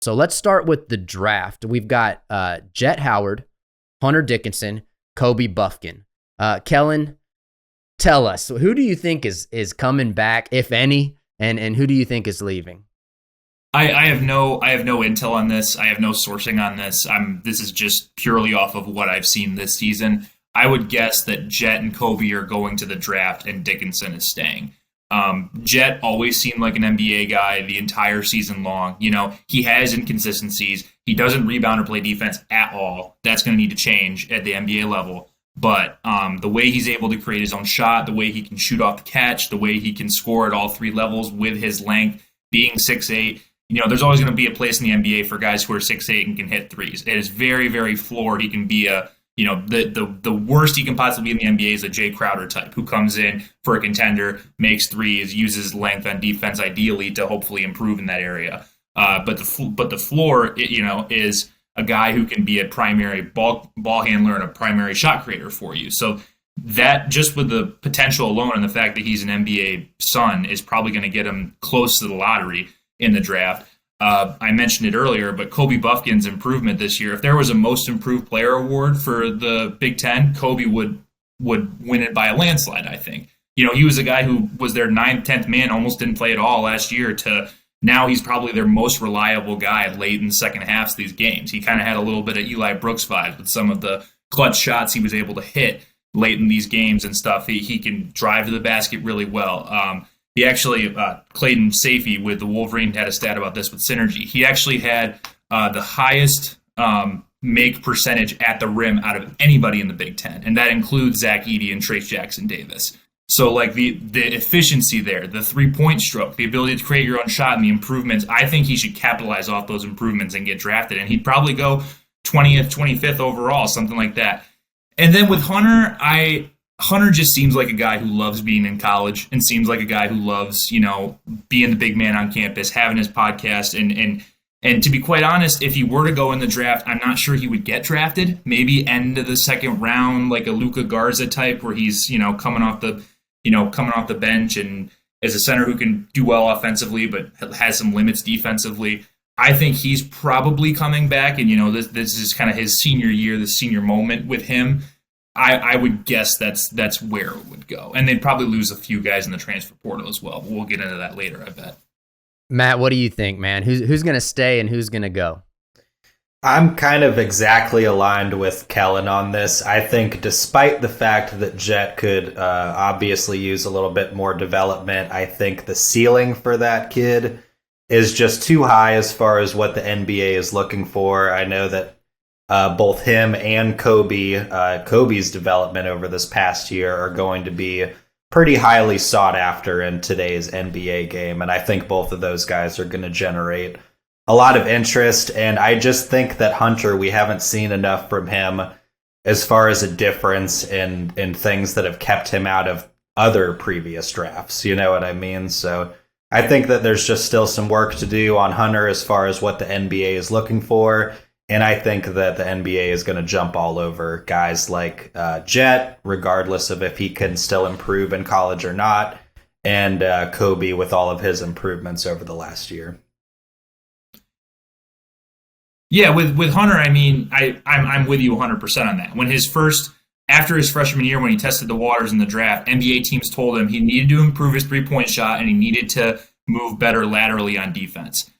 So let's start with the draft. We've got Jett Howard, Hunter Dickinson, Kobe Bufkin. Kellen, tell us, who do you think is coming back, if any, and who do you think is leaving? I have no intel on this. I have no sourcing on this. This is just purely off of what I've seen this season. I would guess that Jett and Kobe are going to the draft and Dickinson is staying. Jett always seemed like an NBA guy the entire season long. He has inconsistencies. He doesn't rebound or play defense at all. That's going to need to change at the NBA level. But the way he's able to create his own shot, the way he can shoot off the catch, the way he can score at all three levels with his length, being 6'8", there's always going to be a place in the NBA for guys who are 6'8" and can hit threes. It is very, very floored. He can be the worst he can possibly be in the NBA is a Jay Crowder type who comes in for a contender, makes threes, uses length on defense ideally to hopefully improve in that area. But the floor, is a guy who can be a primary ball handler and a primary shot creator for you. So that, just with the potential alone and the fact that he's an NBA son, is probably going to get him close to the lottery in the draft. I mentioned it earlier, but Kobe Bufkin's improvement this year, if there was a most improved player award for the Big Ten, Kobe would win it by a landslide, I think. He was a guy who was their 9th, 10th man, almost didn't play at all last year, to now he's probably their most reliable guy late in the second halves of these games. He kind of had a little bit of Eli Brooks vibes with some of the clutch shots he was able to hit late in these games and stuff. He can drive to the basket really well. He actually, Clayton Safey with the Wolverines had a stat about this with Synergy. He actually had the highest make percentage at the rim out of anybody in the Big Ten, and that includes Zach Edey and Trace Jackson Davis. So like the efficiency there, the three-point stroke, the ability to create your own shot and the improvements, I think he should capitalize off those improvements and get drafted. And he'd probably go 20th, 25th overall, something like that. And then with Hunter just seems like a guy who loves being in college and seems like a guy who loves, being the big man on campus, having his podcast. And to be quite honest, if he were to go in the draft, I'm not sure he would get drafted. Maybe end of the second round, like a Luka Garza type, where he's, coming off the bench and as a center who can do well offensively, but has some limits defensively. I think he's probably coming back. And, this is kind of his senior year, the senior moment with him. I would guess that's where it would go. And they'd probably lose a few guys in the transfer portal as well. But we'll get into that later, I bet. Matt, what do you think, man? Who's going to stay and who's going to go? I'm kind of exactly aligned with Kellen on this. I think despite the fact that Jett could obviously use a little bit more development, I think the ceiling for that kid is just too high as far as what the NBA is looking for. I know that both him and Kobe's development over this past year are going to be pretty highly sought after in today's NBA game. And I think both of those guys are going to generate a lot of interest. And I just think that Hunter, we haven't seen enough from him as far as a difference in things that have kept him out of other previous drafts. You know what I mean? So I think that there's just still some work to do on Hunter as far as what the NBA is looking for. And I think that the NBA is going to jump all over guys like Jett, regardless of if he can still improve in college or not, and Kobe with all of his improvements over the last year. Yeah, with Hunter, I mean, I'm with you 100% on that. After his freshman year, when he tested the waters in the draft, NBA teams told him he needed to improve his three-point shot and he needed to move better laterally on defense.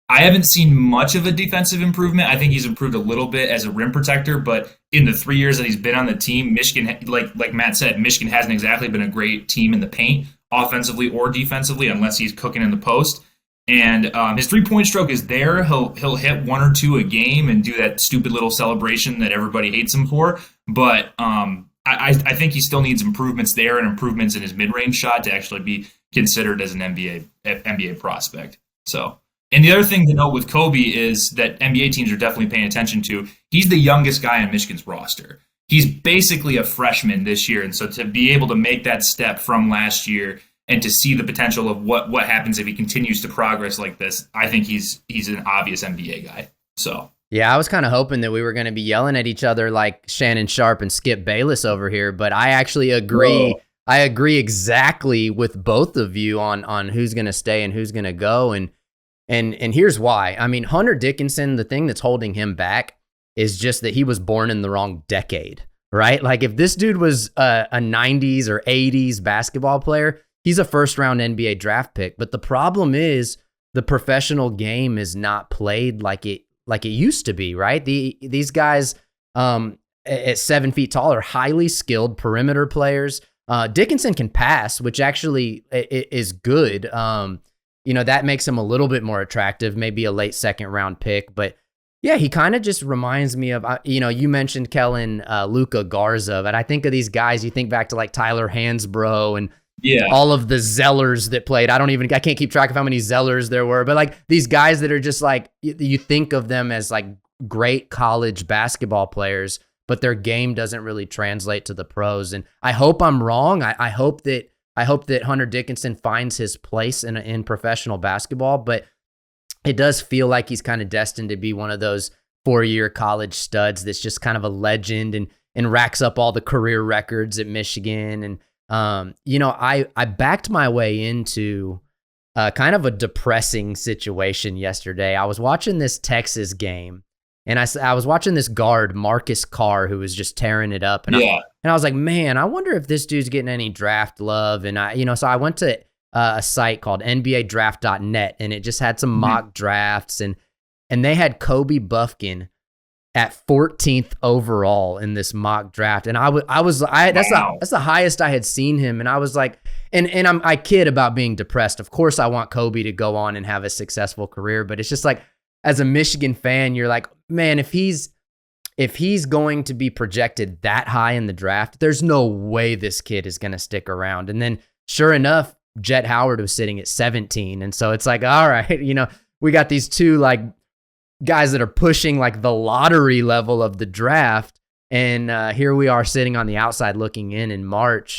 I haven't seen much of a defensive improvement. I think he's improved a little bit as a rim protector, but in the 3 years that he's been on the team, Michigan, like Matt said, Michigan hasn't exactly been a great team in the paint, offensively or defensively, unless he's cooking in the post. And his three-point stroke is there. He'll hit one or two a game and do that stupid little celebration that everybody hates him for. But I think he still needs improvements there and improvements in his mid-range shot to actually be considered as an NBA prospect. So. And the other thing to note with Kobe is that NBA teams are definitely paying attention to, he's the youngest guy on Michigan's roster. He's basically a freshman this year. And so to be able to make that step from last year and to see the potential of what happens if he continues to progress like this, I think he's an obvious NBA guy. So yeah, I was kind of hoping that we were going to be yelling at each other like Shannon Sharp and Skip Bayless over here, but I actually agree. Whoa. I agree exactly with both of you on who's going to stay and who's going to go. And And here's why. I mean, Hunter Dickinson, the thing that's holding him back is just that he was born in the wrong decade, right? Like if this dude was a 90s or 80s basketball player, he's a first round NBA draft pick. But the problem is the professional game is not played like it used to be, right? These guys at 7 feet tall are highly skilled perimeter players. Dickinson can pass, which actually is good. That makes him a little bit more attractive, maybe a late second round pick. But yeah, he kind of just reminds me of, you mentioned Kellen, Luka Garza, but I think of these guys, you think back to like Tyler Hansbrough and all of the Zellers that played. I can't keep track of how many Zellers there were, but like these guys that are just like, you think of them as like great college basketball players, but their game doesn't really translate to the pros. And I hope I'm wrong. I hope that Hunter Dickinson finds his place in professional basketball, but it does feel like he's kind of destined to be one of those 4-year college studs that's just kind of a legend and racks up all the career records at Michigan. And, I backed my way into kind of a depressing situation yesterday. I was watching this Texas game, and I was watching this guard, Marcus Carr, who was just tearing it up. And I was like, man, I wonder if this dude's getting any draft love. And so I went to a site called NBADraft.net, and it just had some mock drafts, and they had Kobe Bufkin at 14th overall in this mock draft. And that's the highest I had seen him. And I was like, and I kid about being depressed. Of course I want Kobe to go on and have a successful career, but it's just like, as a Michigan fan, you're like, man, if he's going to be projected that high in the draft, there's no way this kid is going to stick around. And then sure enough, Jett Howard was sitting at 17. And so it's like, all right, we got these two like guys that are pushing like the lottery level of the draft. And here we are sitting on the outside looking in March.